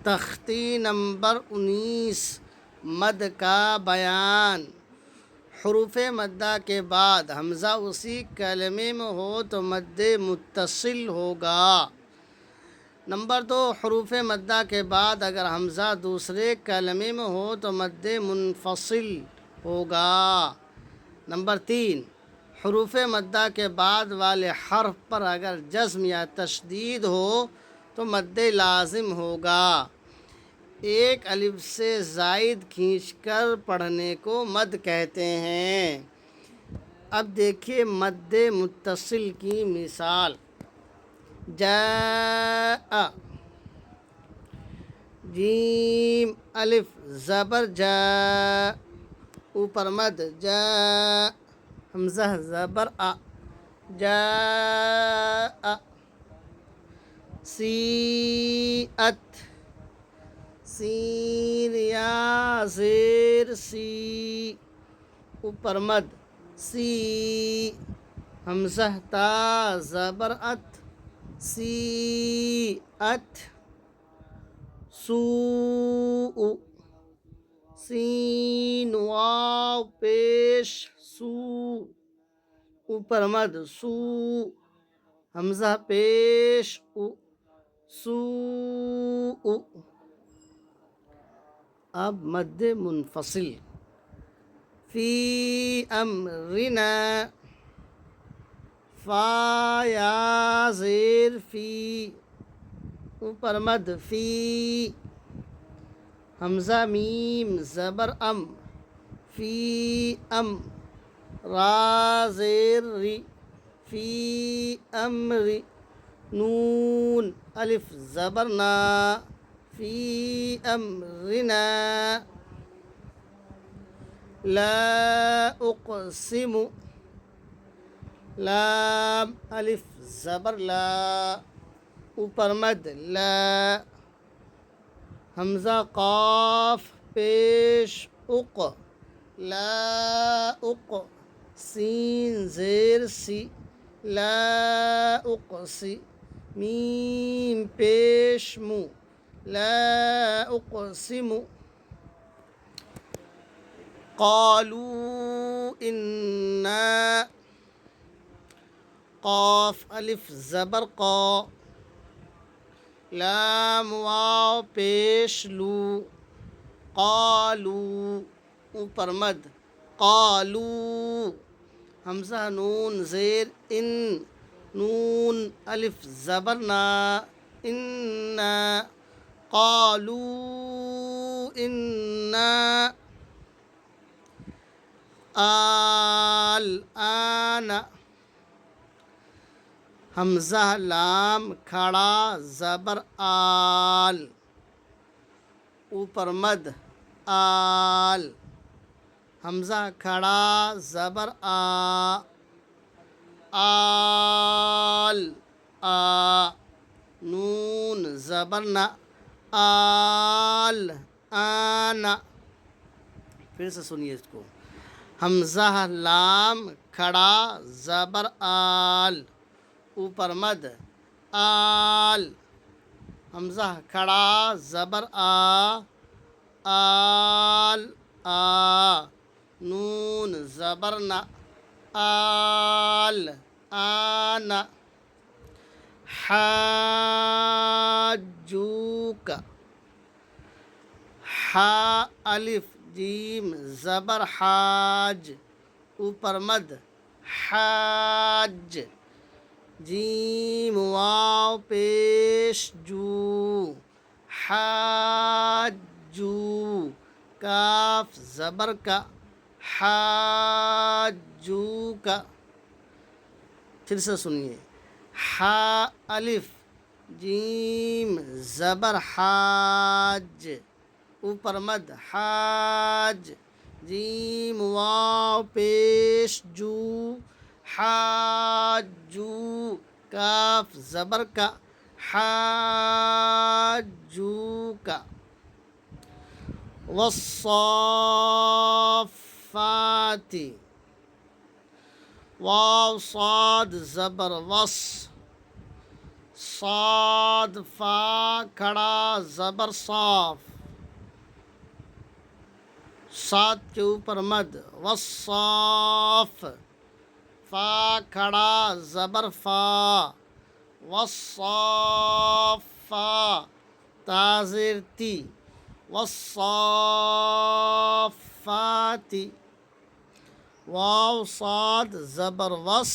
تختی نمبر 19 مد کا بیان۔ حروف مدہ کے بعد حمزہ اسی کلمے میں ہو تو مد متصل ہوگا۔ نمبر 2، حروف مدہ کے بعد اگر حمزہ دوسرے کلمے میں ہو تو مد منفصل ہوگا۔ نمبر 3، حروف مدہ کے بعد والے حرف پر اگر جزم یا تشدید ہو تو مد لازم ہوگا۔ ایک الف سے زائد کھینچ کر پڑھنے کو مد کہتے ہیں۔ اب دیکھیے مد متصل کی مثال۔ جاء، جیم الف زبر جا، اوپر مد جا، حمزہ زبر آ، جاء۔ سیئت، سین یا زیر سی، اوپر مد سی، حمزہ تا زبر ات، سیئت۔ سوء، سین واو پیش سو، اوپر مد سو، حمزہ پیش او، سوء۔ اب مد منفصل۔ فی امرنا، فا یا زیر فی، اوپر مد فی، حمزہ میم زبر ام، فی ام، را زیر ری، فی امری، نون الف زبر نا، فی امرنا۔ لا اقسم، لام الف زبر لا، اوپر مد لا، حمزہ قاف پیش اق، لا اق، سین زیر سی، لا اقسی، میم پیش مو، لا اقسم۔ قالوا انا، قاف الف زبر قا، لام واو پیش لو، قالوا، اوپر مد قالوا، حمزہ نون زیر ان، نون الف زبر نا، انا، قالوا انا۔ الآن، حمزہ لام کھڑا زبر آل، اوپر مد آل، حمزہ کھڑا زبر آ، آل آ، نون زبر نا، آل آنا۔ پھر سے سنیے اس کو۔ حمزہ لام کھڑا زبر آل، اوپر مد آل، حمزہ کھڑا زبر آ، آل آ، نون زبر نا، آل آنا۔ حاجوک، حا الف جیم زبر حاج، اوپر مد حاج، جیم واو پیش جو، حاجو، کاف زبر کا، حاجو کا۔ پھر سے سنیے۔ حا الف جیم زبر حاج، اوپر مد حاج، جیم واو پیش جو، حاجو، کاف زبر کا، حاجو کا۔ والصافات، واو صاد زبر وص، صاد فا کھڑا زبر صاف، صاد کے اوپر مد، والصاف، فا کھڑا زبر فا، والصافا تا زیر تی، والصافاتی، واو صاد زبر وس،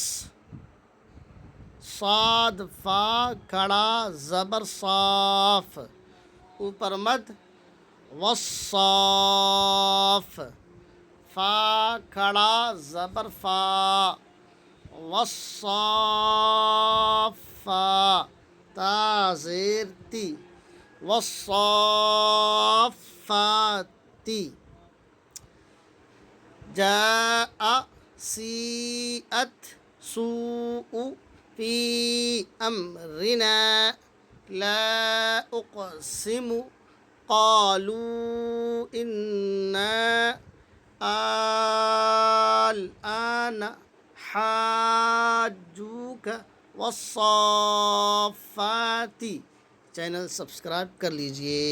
صاد فا کھڑا زبر صاف، اوپر مد، والصاف، فا کھڑا زبر فا، والصافا تا زیر تی، والصافاتی، جاء سیئت سوء فی امرنا لا اقسم قالوا انا الآن حاجوک والصافات، چینل سبسکرائب کر لیجئے۔